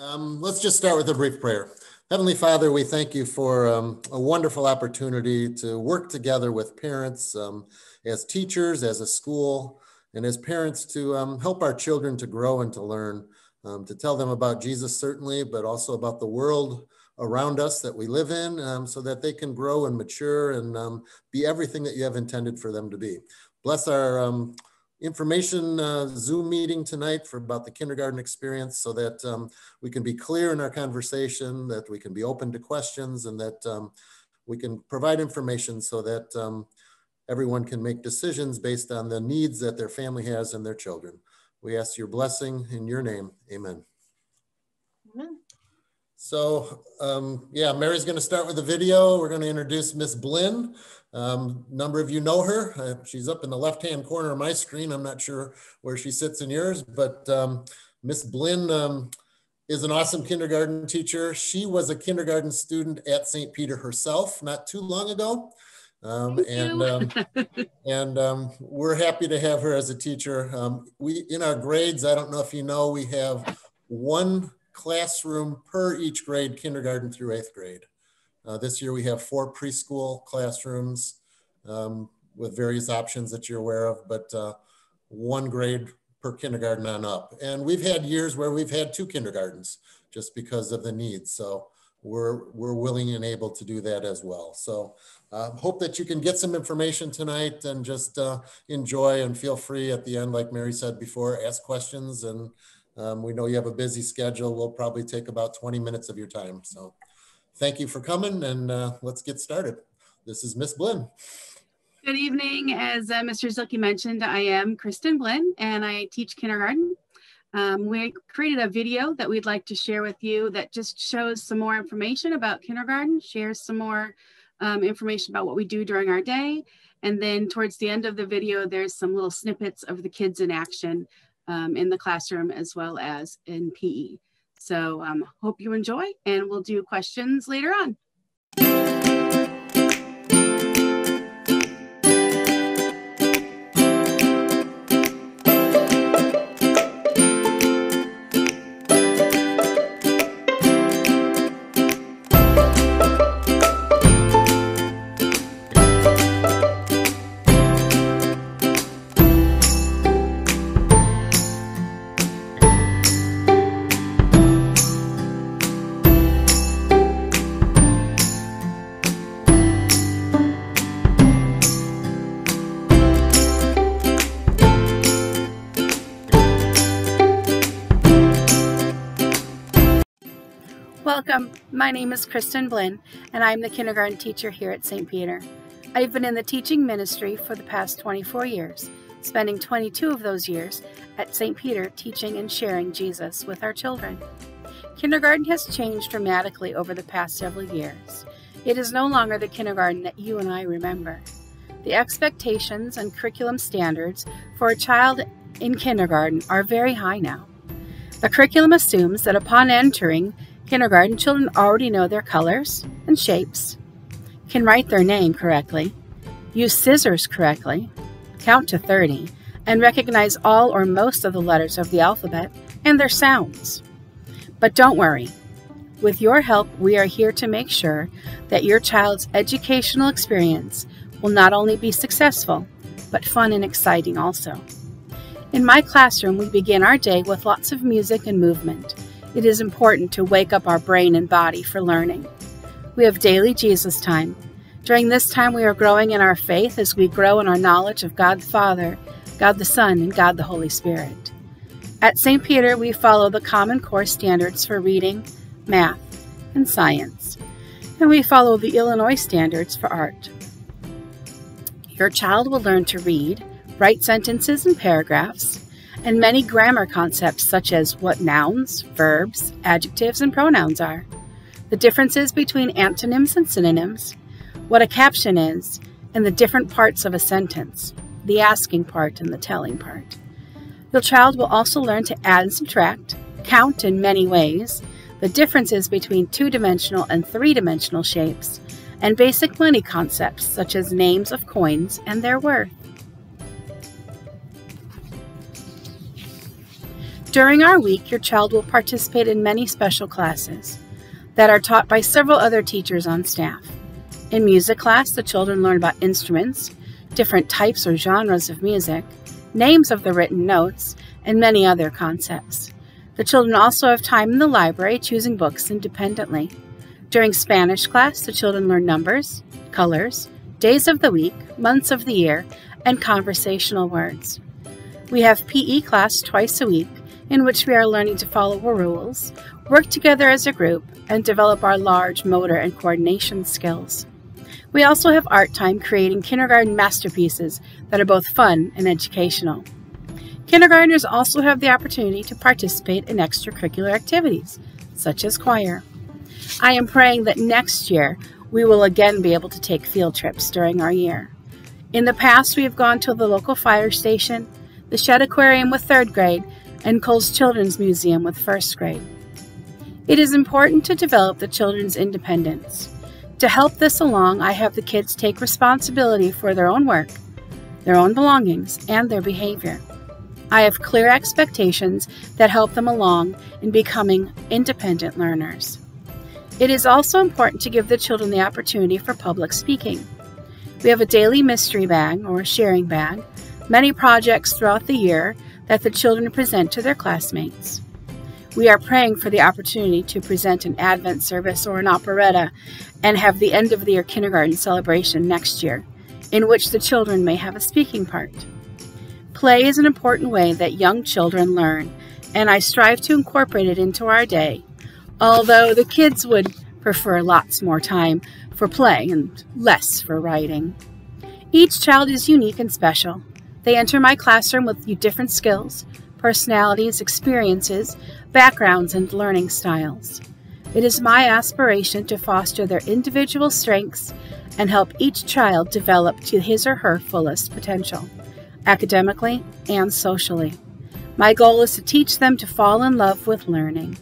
Let's just start with a brief prayer. Heavenly Father, we thank you for a wonderful opportunity to work together with parents, as teachers, as a school, and as parents to help our children to grow and to learn, to tell them about Jesus certainly, but also about the world around us that we live in, so that they can grow and mature and be everything that you have intended for them to be. Bless our information Zoom meeting tonight for about the kindergarten experience, so that we can be clear in our conversation, that we can be open to questions, and that we can provide information so that everyone can make decisions based on the needs that their family has and their children. We ask your blessing in your name. Amen. Amen. So yeah, Mary's going to start with a video. We're going to introduce Miss Blinn. Number of you know her. She's up in the left-hand corner of my screen. I'm not sure where she sits in yours, but Miss Blinn is an awesome kindergarten teacher. She was a kindergarten student at St. Peter herself not too long ago. We're happy to have her as a teacher. We, in our grades, I don't know if you know, we have one classroom per each grade, kindergarten through 8th grade. This year we have 4 preschool classrooms with various options that you're aware of, but 1 grade per kindergarten on up. And we've had years where we've had 2 kindergartens just because of the needs. So we're willing and able to do that as well. So hope that you can get some information tonight and just enjoy, and feel free at the end, like Mary said before, ask questions. And we know you have a busy schedule. We'll probably take about 20 minutes of your time. So thank you for coming, and let's get started. This is Miss Blinn. Good evening. As Mr. Zielke mentioned, I am Kristen Blinn, and I teach kindergarten. We created a video that we'd like to share with you that just shows some more information about kindergarten, shares some more information about what we do during our day. And then towards the end of the video, there's some little snippets of the kids in action in the classroom as well as in PE. So hope you enjoy, and we'll do questions later on. Welcome. My name is Kristen Blinn, and I'm the kindergarten teacher here at St. Peter. I've been in the teaching ministry for the past 24 years, spending 22 of those years at St. Peter teaching and sharing Jesus with our children. Kindergarten has changed dramatically over the past several years. It is no longer the kindergarten that you and I remember. The expectations and curriculum standards for a child in kindergarten are very high now. The curriculum assumes that upon entering kindergarten, children already know their colors and shapes, can write their name correctly, use scissors correctly, count to 30, and recognize all or most of the letters of the alphabet and their sounds. But don't worry. With your help, we are here to make sure that your child's educational experience will not only be successful, but fun and exciting also. In my classroom, we begin our day with lots of music and movement. It is important to wake up our brain and body for learning. We have daily Jesus time. During this time, we are growing in our faith as we grow in our knowledge of God the Father, God the Son, and God the Holy Spirit. At St. Peter, we follow the Common Core standards for reading, math, and science, and we follow the Illinois standards for art. Your child will learn to read, write sentences and paragraphs, and many grammar concepts such as what nouns, verbs, adjectives, and pronouns are, the differences between antonyms and synonyms, what a caption is, and the different parts of a sentence, the asking part and the telling part. Your child will also learn to add and subtract, count in many ways, the differences between 2-dimensional and 3-dimensional shapes, and basic money concepts such as names of coins and their worth. During our week, your child will participate in many special classes that are taught by several other teachers on staff. In music class, the children learn about instruments, different types or genres of music, names of the written notes, and many other concepts. The children also have time in the library choosing books independently. During Spanish class, the children learn numbers, colors, days of the week, months of the year, and conversational words. We have PE class twice a week, in which we are learning to follow rules, work together as a group, and develop our large motor and coordination skills. We also have art time creating kindergarten masterpieces that are both fun and educational. Kindergartners also have the opportunity to participate in extracurricular activities, such as choir. I am praying that next year we will again be able to take field trips during our year. In the past, we have gone to the local fire station, the Shed Aquarium with 3rd grade, and Cole's Children's Museum with 1st grade. It is important to develop the children's independence. To help this along, I have the kids take responsibility for their own work, their own belongings, and their behavior. I have clear expectations that help them along in becoming independent learners. It is also important to give the children the opportunity for public speaking. We have a daily mystery bag or sharing bag, many projects throughout the year that the children present to their classmates. We are praying for the opportunity to present an Advent service or an operetta and have the end of the year kindergarten celebration next year, in which the children may have a speaking part. Play is an important way that young children learn, and I strive to incorporate it into our day, although the kids would prefer lots more time for play and less for writing. Each child is unique and special. They enter my classroom with different skills, personalities, experiences, backgrounds, and learning styles. It is my aspiration to foster their individual strengths and help each child develop to his or her fullest potential, academically and socially. My goal is to teach them to fall in love with learning.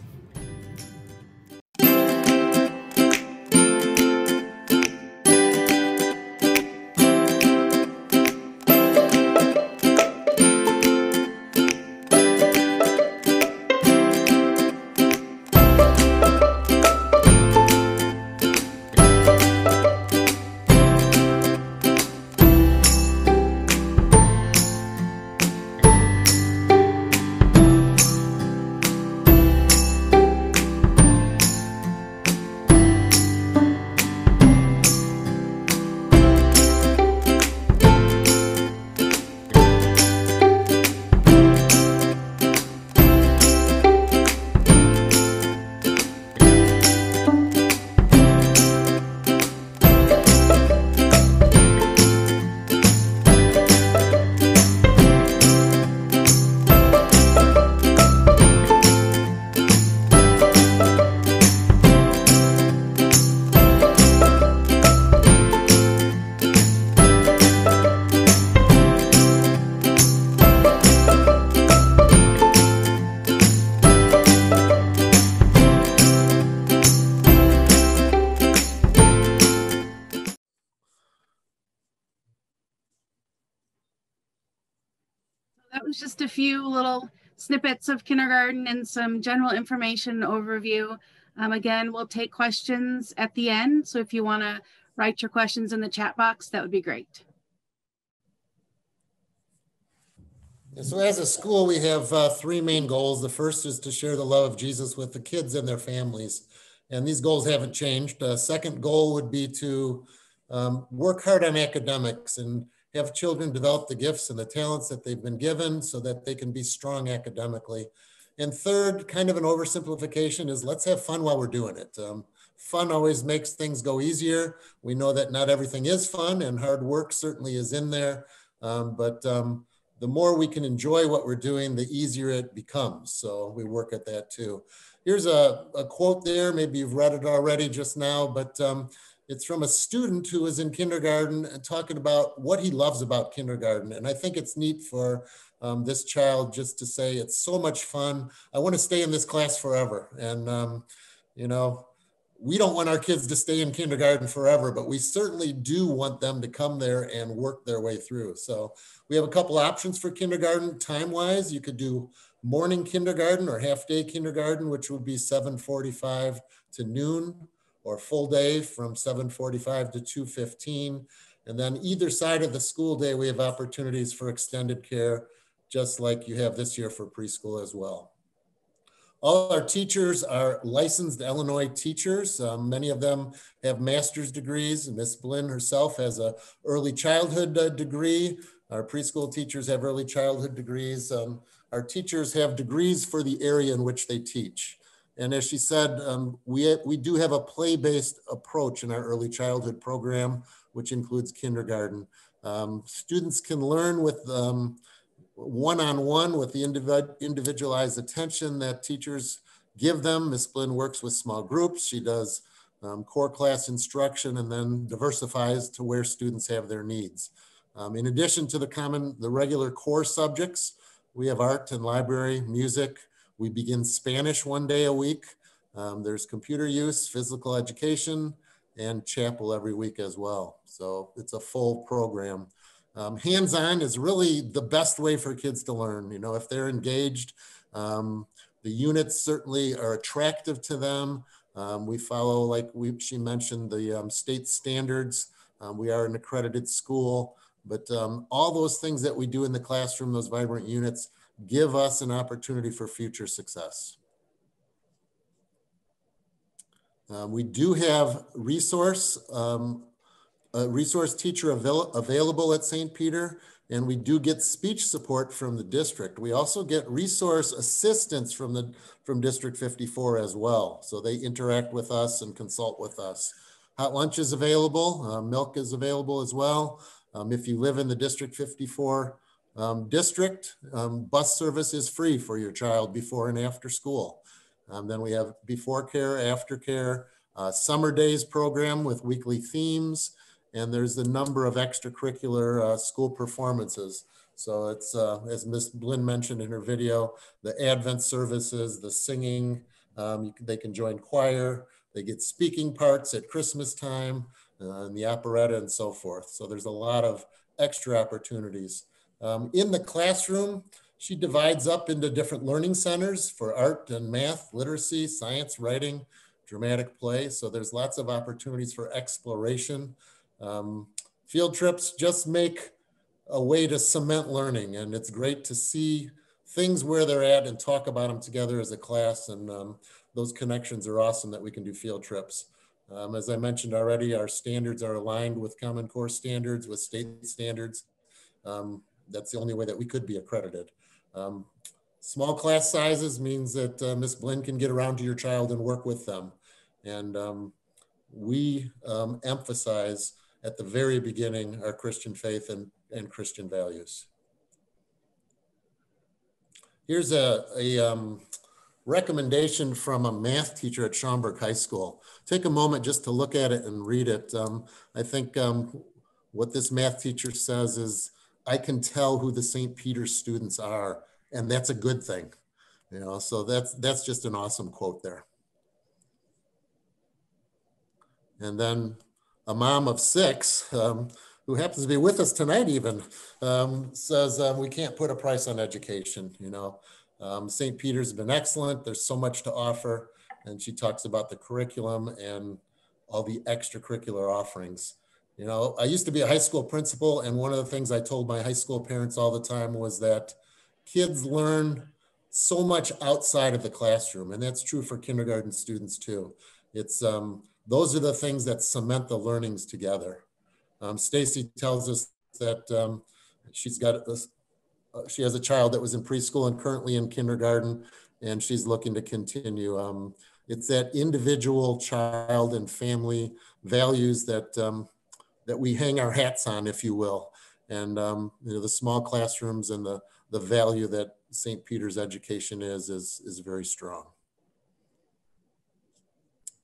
That was just a few little snippets of kindergarten and some general information overview. Again, we'll take questions at the end. So if you want to write your questions in the chat box, that would be great. So as a school, we have 3 main goals. The first is to share the love of Jesus with the kids and their families. And these goals haven't changed. Second goal would be to work hard on academics and have children develop the gifts and the talents that they've been given so that they can be strong academically. And third, kind of an oversimplification, is let's have fun while we're doing it. Fun always makes things go easier. We know that not everything is fun, and hard work certainly is in there. But the more we can enjoy what we're doing, the easier it becomes. So we work at that too. Here's a quote there. Maybe you've read it already just now, but it's from a student who was in kindergarten and talking about what he loves about kindergarten. And I think it's neat for this child just to say, it's so much fun. I want to stay in this class forever. And, you know, we don't want our kids to stay in kindergarten forever, but we certainly do want them to come there and work their way through. So we have a couple options for kindergarten time-wise. You could do morning kindergarten or half-day kindergarten, which would be 7:45 to noon, or full day from 7:45 to 2:15. And then either side of the school day, we have opportunities for extended care, just like you have this year for preschool as well. All our teachers are licensed Illinois teachers. Many of them have master's degrees. Miss Blinn herself has an early childhood degree. Our preschool teachers have early childhood degrees. Our teachers have degrees for the area in which they teach. And as she said, we do have a play-based approach in our early childhood program, which includes kindergarten. Students can learn with one-on-one with the individualized attention that teachers give them. Ms. Blinn works with small groups. She does core class instruction and then diversifies to where students have their needs. In addition to the regular core subjects, we have art and library, music. We begin Spanish one day a week. There's computer use, physical education, and chapel every week as well. So it's a full program. Hands-on is really the best way for kids to learn. You know, if they're engaged, the units certainly are attractive to them. We follow, like she mentioned, the state standards. We are an accredited school, but all those things that we do in the classroom, those vibrant units, give us an opportunity for future success. We do have a resource teacher available at St. Peter, and we do get speech support from the district. We also get resource assistance from District 54 as well. So they interact with us and consult with us. Hot lunch is available, milk is available as well. If you live in the District 54 district, bus service is free for your child before and after school. Then we have before care, after care, summer days program with weekly themes, and there's a number of extracurricular school performances. So it's, as Ms. Blinn mentioned in her video, the Advent services, the singing, they can join choir, they get speaking parts at Christmas time, and the operetta and so forth. So there's a lot of extra opportunities. In the classroom, she divides up into different learning centers for art and math, literacy, science, writing, dramatic play. So there's lots of opportunities for exploration. Field trips just make a way to cement learning, and it's great to see things where they're at and talk about them together as a class, and those connections are awesome that we can do field trips. As I mentioned already, our standards are aligned with Common Core standards, with state standards. That's the only way that we could be accredited. Small class sizes means that Ms. Blinn can get around to your child and work with them. And we emphasize at the very beginning our Christian faith and Christian values. Here's a recommendation from a math teacher at Schaumburg High School. Take a moment just to look at it and read it. I think what this math teacher says is, I can tell who the St. Peter's students are, and that's a good thing. You know, so that's just an awesome quote there. And then a mom of 6, who happens to be with us tonight even, says we can't put a price on education. You know, St. Peter's has been excellent. There's so much to offer. And she talks about the curriculum and all the extracurricular offerings. You know, I used to be a high school principal, and one of the things I told my high school parents all the time was that kids learn so much outside of the classroom, and that's true for kindergarten students too. It's those are the things that cement the learnings together. Stacy tells us that she has a child that was in preschool and currently in kindergarten, and she's looking to continue. It's that individual child and family values that that we hang our hats on, if you will. And you know, the small classrooms and the value that St. Peter's education is very strong.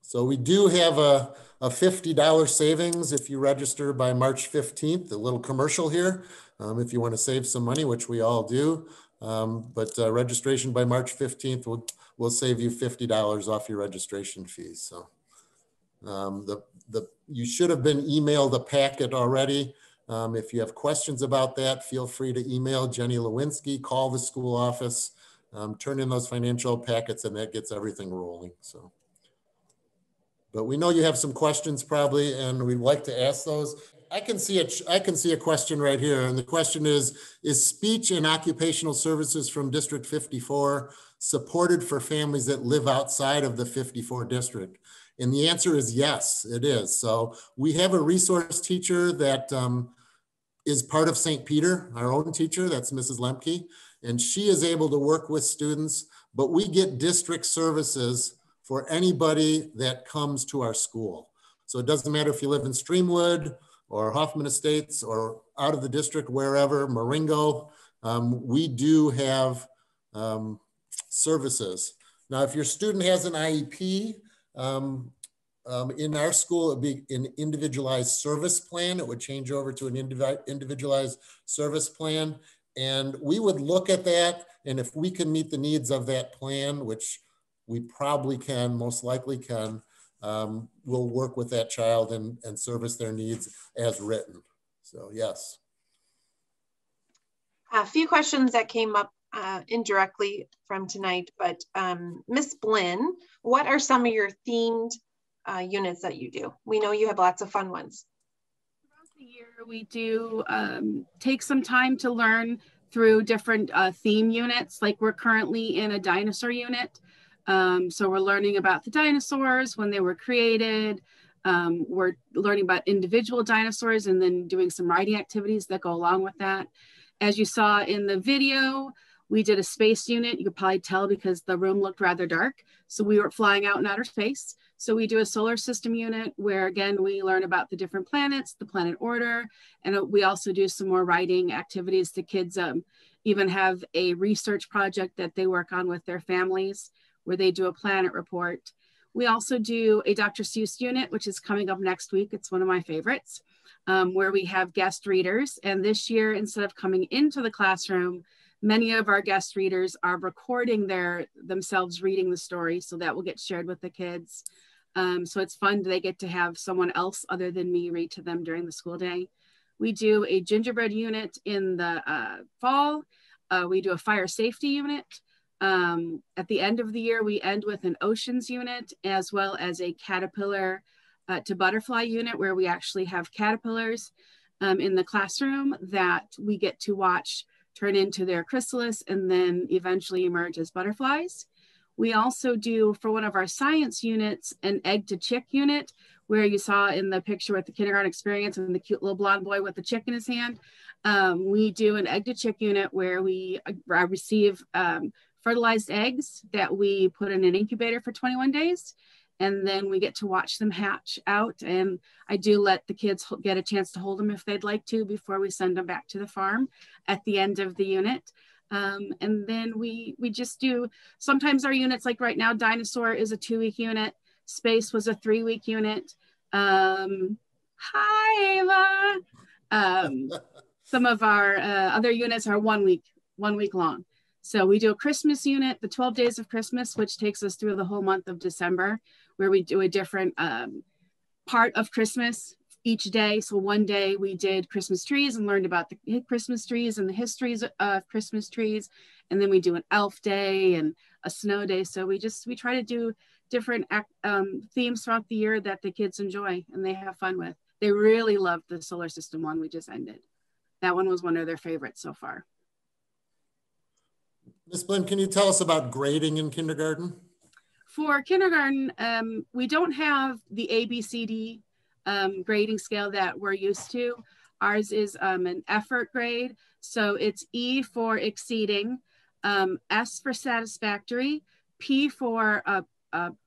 So we do have a $50 savings if you register by March 15th, a little commercial here, if you want to save some money, which we all do. But registration by March 15th will save you $50 off your registration fees. So you should have been emailed a packet already. If you have questions about that, feel free to email Jenny Lewinsky, call the school office. turn in those financial packets, and that gets everything rolling. So, but we know you have some questions probably, and we'd like to ask those. I can see a question right here, and the question is speech and occupational services from District 54 supported for families that live outside of the 54 district? And the answer is yes, it is. So we have a resource teacher that is part of St. Peter, our own teacher, that's Mrs. Lemke, and she is able to work with students, but we get district services for anybody that comes to our school. So it doesn't matter if you live in Streamwood or Hoffman Estates or out of the district, wherever, Marengo, we do have services. Now, if your student has an IEP, in our school, it'd be an individualized service plan. It would change over to an individualized service plan. And we would look at that. And if we can meet the needs of that plan, which we probably can, most likely can, we'll work with that child and service their needs as written. So yes. A few questions that came up indirectly from tonight, but Miss Blinn, what are some of your themed units that you do? We know you have lots of fun ones. Throughout the year, we do take some time to learn through different theme units. Like we're currently in a dinosaur unit. So we're learning about the dinosaurs, when they were created. We're learning about individual dinosaurs and then doing some writing activities that go along with that. As you saw in the video, we did a space unit. You could probably tell because the room looked rather dark. So we were flying out in outer space. So we do a solar system unit where, again, we learn about the different planets, the planet order, and we also do some more writing activities. The kids even have a research project that they work on with their families where they do a planet report. We also do a Dr. Seuss unit, which is coming up next week. It's one of my favorites, where we have guest readers. And this year, instead of coming into the classroom, many of our guest readers are recording themselves reading the story, so that will get shared with the kids. So it's fun. They get to have someone else other than me read to them during the school day. We do a gingerbread unit in the fall. We do a fire safety unit. At the end of the year, we end with an oceans unit, as well as a caterpillar to butterfly unit, where we actually have caterpillars in the classroom that we get to watch turn into their chrysalis and then eventually emerge as butterflies. We also do, for one of our science units, an egg to chick unit, where you saw in the picture with the kindergarten experience and the cute little blonde boy with the chick in his hand. We do an egg to chick unit where we receive fertilized eggs that we put in an incubator for 21 days. And then we get to watch them hatch out. And I do let the kids get a chance to hold them if they'd like to before we send them back to the farm at the end of the unit. And then we just do, sometimes our units, like right now, dinosaur is a 2-week unit. Space was a 3-week unit. Hi, Ava. Some of our other units are 1 week long. So we do a Christmas unit, the 12 days of Christmas, which takes us through the whole month of December, where we do a different part of Christmas each day. So one day we did Christmas trees and learned about the Christmas trees and the histories of Christmas trees. And then we do an elf day and a snow day. So we try to do different themes throughout the year that the kids enjoy and they have fun with. They really loved the solar system one we just ended. That one was one of their favorites so far. Ms. Blinn, can you tell us about grading in kindergarten? For kindergarten, we don't have the ABCD grading scale that we're used to. Ours is an effort grade. So it's E for exceeding, S for satisfactory, P for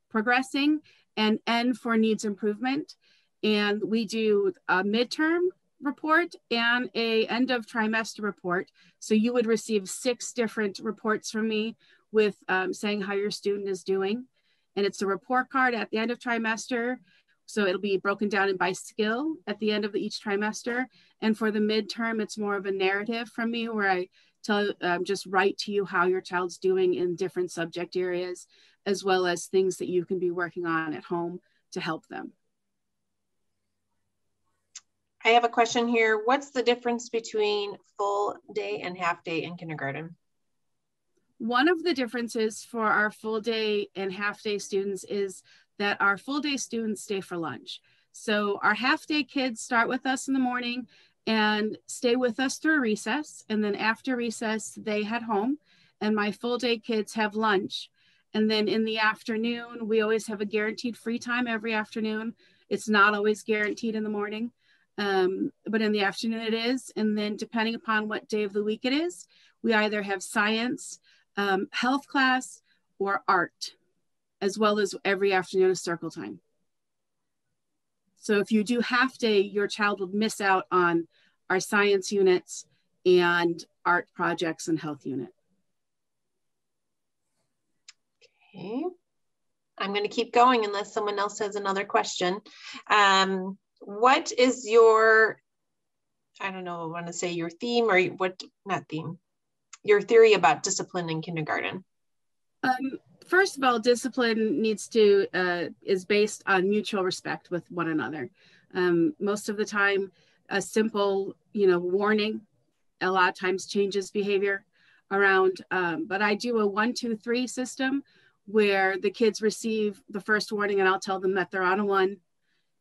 progressing, and N for needs improvement. And we do a midterm report and a end of trimester report. So you would receive 6 different reports from me with saying how your student is doing. And it's a report card at the end of trimester. So it'll be broken down by skill at the end of each trimester. And for the midterm, it's more of a narrative from me where I tell, just write to you how your child's doing in different subject areas, as well as things that you can be working on at home to help them. I have a question here. What's the difference between full day and half day in kindergarten? One of the differences for our full day and half day students is that our full day students stay for lunch. So our half day kids start with us in the morning and stay with us through recess. And then after recess, they head home. And my full day kids have lunch. And then in the afternoon, we always have a guaranteed free time every afternoon. It's not always guaranteed in the morning, but in the afternoon it is. And then depending upon what day of the week it is, we either have science, health class, or art, as well as every afternoon of circle time. So if you do half day, your child will miss out on our science units and art projects and health unit. Okay. I'm going to keep going unless someone else has another question. What is your, I don't know, I want to say your theme or what, not theme, your theory about discipline in kindergarten? First of all, discipline needs to, is based on mutual respect with one another. Most of the time, a simple, warning, a lot of times changes behavior around, but I do a 1, 2, 3 system where the kids receive the first warning and I'll tell them that they're on a 1.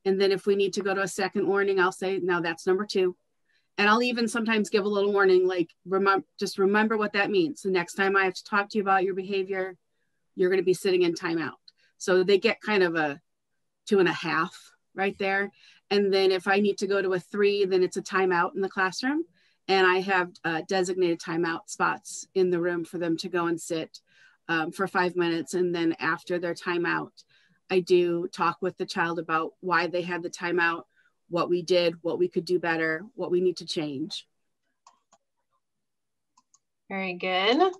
And then if we need to go to a second warning, I'll say, now that's number 2. And I'll even sometimes give a little warning, like, just remember what that means. The next time I have to talk to you about your behavior, you're going to be sitting in timeout. So they get kind of a 2.5 right there. And then if I need to go to a 3, then it's a timeout in the classroom. And I have designated timeout spots in the room for them to go and sit for 5 minutes. And then after their timeout, I do talk with the child about why they had the timeout, what we did, what we could do better, what we need to change. Very good.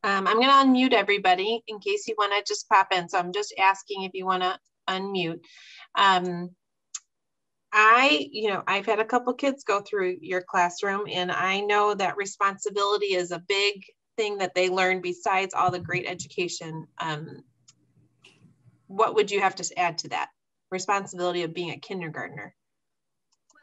I'm going to unmute everybody in case you want to just pop in. So I'm just asking if you want to unmute. I've had a couple kids go through your classroom, and I know that responsibility is a big thing that they learn besides all the great education. What would you have to add to that? Responsibility of being a kindergartner.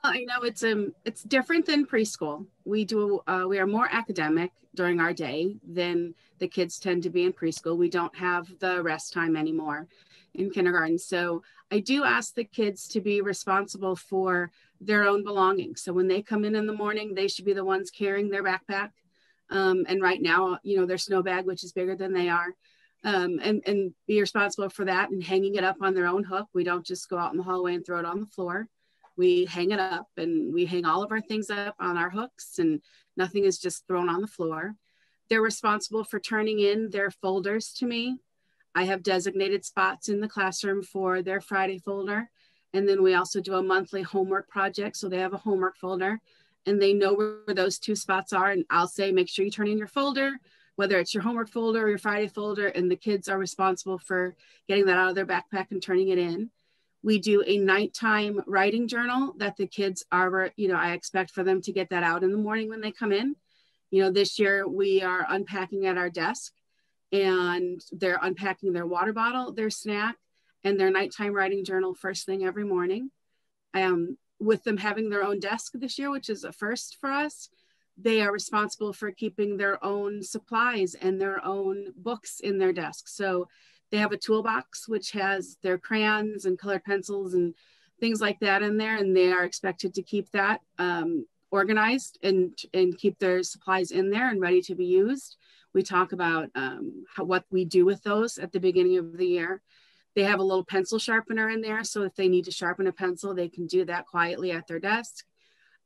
Well, I know it's different than preschool. We are more academic during our day than the kids tend to be in preschool. We don't have the rest time anymore in kindergarten. So I do ask the kids to be responsible for their own belongings. So when they come in the morning, they should be the ones carrying their backpack. And right now, their snow bag, which is bigger than they are, and be responsible for that and hanging it up on their own hook. We don't just go out in the hallway and throw it on the floor. We hang it up, and we hang all of our things up on our hooks, and nothing is just thrown on the floor. They're responsible for turning in their folders to me. I have designated spots in the classroom for their Friday folder. And then we also do a monthly homework project. So they have a homework folder and they know where those 2 spots are. And I'll say, make sure you turn in your folder, whether it's your homework folder or your Friday folder, and the kids are responsible for getting that out of their backpack and turning it in. We do a nighttime writing journal that the kids are, I expect for them to get that out in the morning when they come in. This year we are unpacking at our desk, and they're unpacking their water bottle, their snack, and their nighttime writing journal first thing every morning. With them having their own desk this year, which is a first for us, they are responsible for keeping their own supplies and their own books in their desk. So they have a toolbox, which has their crayons and colored pencils and things like that in there. And they are expected to keep that organized and keep their supplies in there and ready to be used. We talk about what we do with those at the beginning of the year. They have a little pencil sharpener in there. So if they need to sharpen a pencil, they can do that quietly at their desk.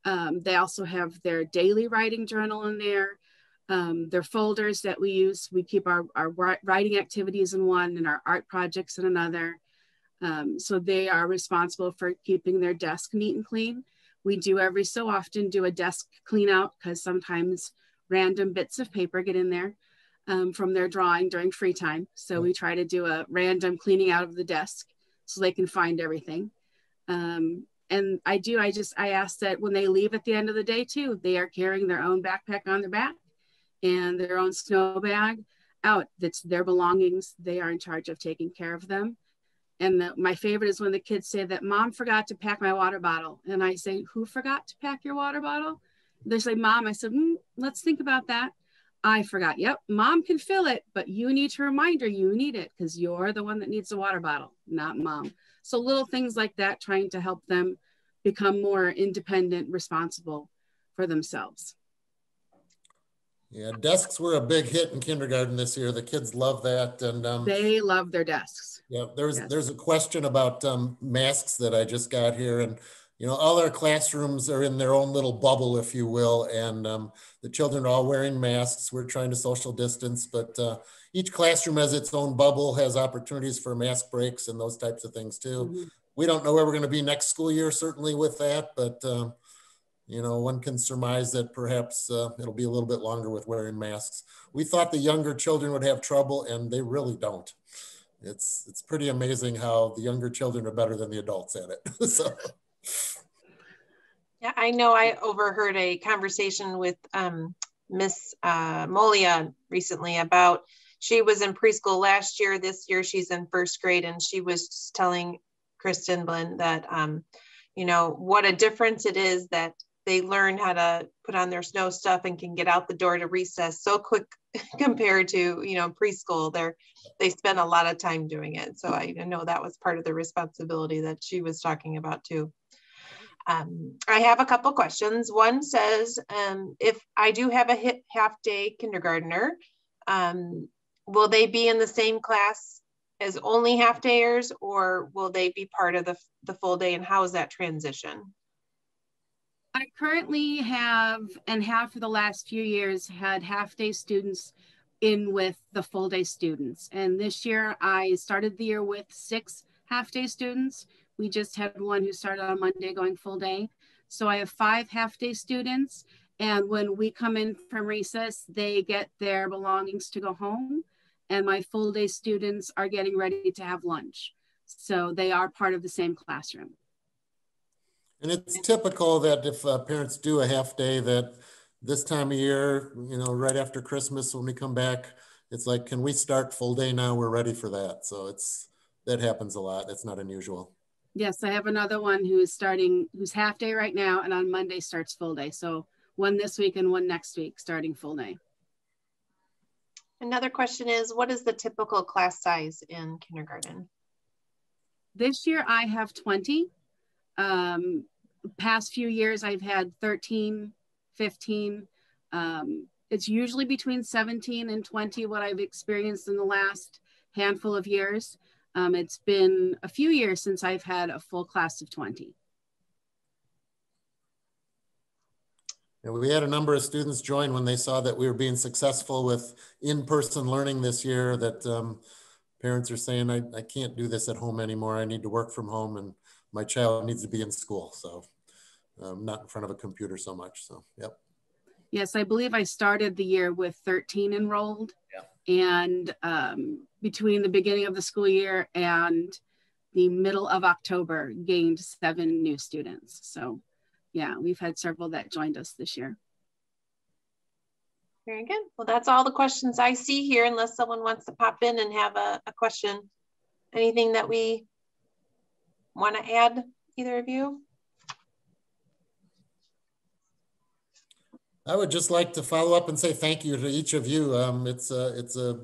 They also have their daily writing journal in there. Their folders that we use, we keep our writing activities in one and our art projects in another. So they are responsible for keeping their desk neat and clean. We do every so often do a desk clean out because sometimes random bits of paper get in there from their drawing during free time. So we try to do a random cleaning out of the desk so they can find everything. And I ask that when they leave at the end of the day too, they are carrying their own backpack on their back and their own snow bag out. That's their belongings. They are in charge of taking care of them. And my favorite is when the kids say that Mom forgot to pack my water bottle. And I say, who forgot to pack your water bottle? They say, Mom. I said, let's think about that. I forgot. Yep. Mom can fill it, but you need to remind her you need it because you're the one that needs the water bottle, not mom. So little things like that, trying to help them become more independent, responsible for themselves. Yeah, desks were a big hit in kindergarten this year. The kids love that. And they love their desks. Yeah, there's a question about masks that I just got here. And, you know, all our classrooms are in their own little bubble, if you will. And the children are all wearing masks. We're trying to social distance, but each classroom has its own bubble, has opportunities for mask breaks and those types of things too. Mm-hmm. We don't know where we're going to be next school year, certainly with that, but you know, one can surmise that perhaps it'll be a little bit longer with wearing masks. We thought the younger children would have trouble, and they really don't. It's pretty amazing how the younger children are better than the adults at it. So. Yeah, I know I overheard a conversation with Miss Molia recently about, she was in preschool last year. This year she's in first grade, and she was just telling Kristen Blinn that, you know, what a difference it is that they learn how to put on their snow stuff and can get out the door to recess so quick compared to, you know, preschool. They spend a lot of time doing it. So I know that was part of the responsibility that she was talking about too. I have a couple questions. One says, if I do have a half-day kindergartner, will they be in the same class as only half-dayers, or will they be part of the full day, and how is that transition? I currently have, and have for the last few years, had half-day students in with the full-day students. And this year I started the year with 6 half-day students. We just had one who started on Monday going full day. So I have 5 half-day students. And when we come in from recess, they get their belongings to go home. And my full-day students are getting ready to have lunch. So they are part of the same classroom. And it's typical that if parents do a half day, that this time of year, you know, right after Christmas, when we come back, it's like, can we start full day now? We're ready for that. So that happens a lot. It's not unusual. Yes, I have another one who's half day right now, and on Monday starts full day. So one this week and one next week starting full day. Another question is, what is the typical class size in kindergarten? This year I have 20. Past few years I've had 13, 15. It's usually between 17 and 20 what I've experienced in the last handful of years. It's been a few years since I've had a full class of 20. And we had a number of students join when they saw that we were being successful with in-person learning this year, that parents are saying, I can't do this at home anymore. I need to work from home, and my child needs to be in school. So not in front of a computer so much. So, yep. Yes, I believe I started the year with 13 enrolled. Yeah. And between the beginning of the school year and the middle of October, gained 7 new students. So yeah, we've had several that joined us this year. Very good. Well, that's all the questions I see here, unless someone wants to pop in and have a question. Anything that we want to add, either of you? I would just like to follow up and say thank you to each of you. It's a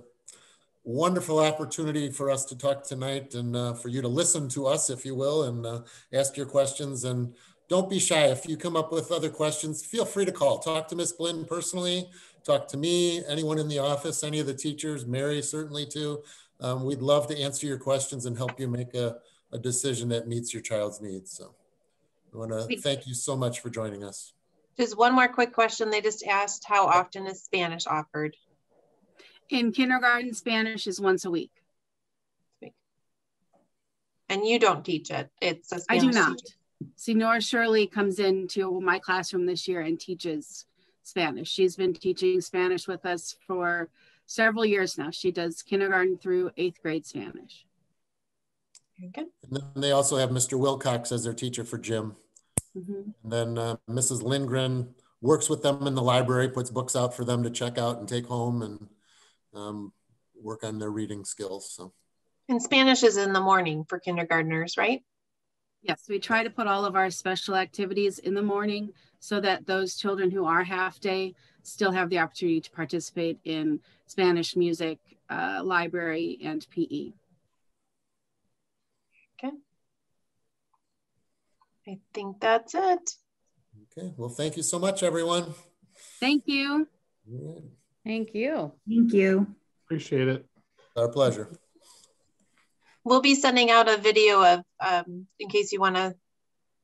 wonderful opportunity for us to talk tonight, and for you to listen to us, if you will, and ask your questions. And don't be shy. If you come up with other questions, feel free to call. Talk to Ms. Blinn personally, talk to me, anyone in the office, any of the teachers, Mary certainly too. We'd love to answer your questions and help you make a decision that meets your child's needs. So I want to thank you so much for joining us. Just one more quick question. They just asked, how often is Spanish offered? In kindergarten, Spanish is once a week. And you don't teach it? It's a Spanish I do not. teacher. Senora Shirley comes into my classroom this year and teaches Spanish. She's been teaching Spanish with us for several years now. She does kindergarten through 8th grade Spanish. Okay. And then they also have Mr. Wilcox as their teacher for gym. Mm-hmm. And then Mrs. Lindgren works with them in the library, puts books out for them to check out and take home, and work on their reading skills. So. And Spanish is in the morning for kindergartners, right? Yes, we try to put all of our special activities in the morning so that those children who are half day still have the opportunity to participate in Spanish, music, library, and PE. Okay. I think that's it. Okay, well, thank you so much, everyone. Thank you. Thank you. Thank you. Appreciate it. Our pleasure. We'll be sending out a video of, in case you want to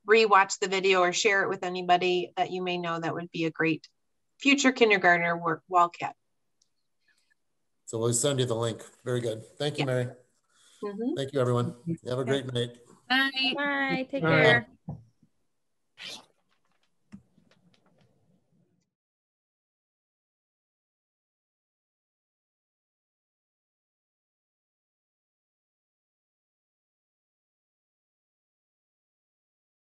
rewatch the video or share it with anybody that you may know that would be a great future kindergartner Wildcat. So we'll send you the link. Very good. Thank you, Mary. Thank you, everyone. Have a great night. Bye. Bye. Take All right. care.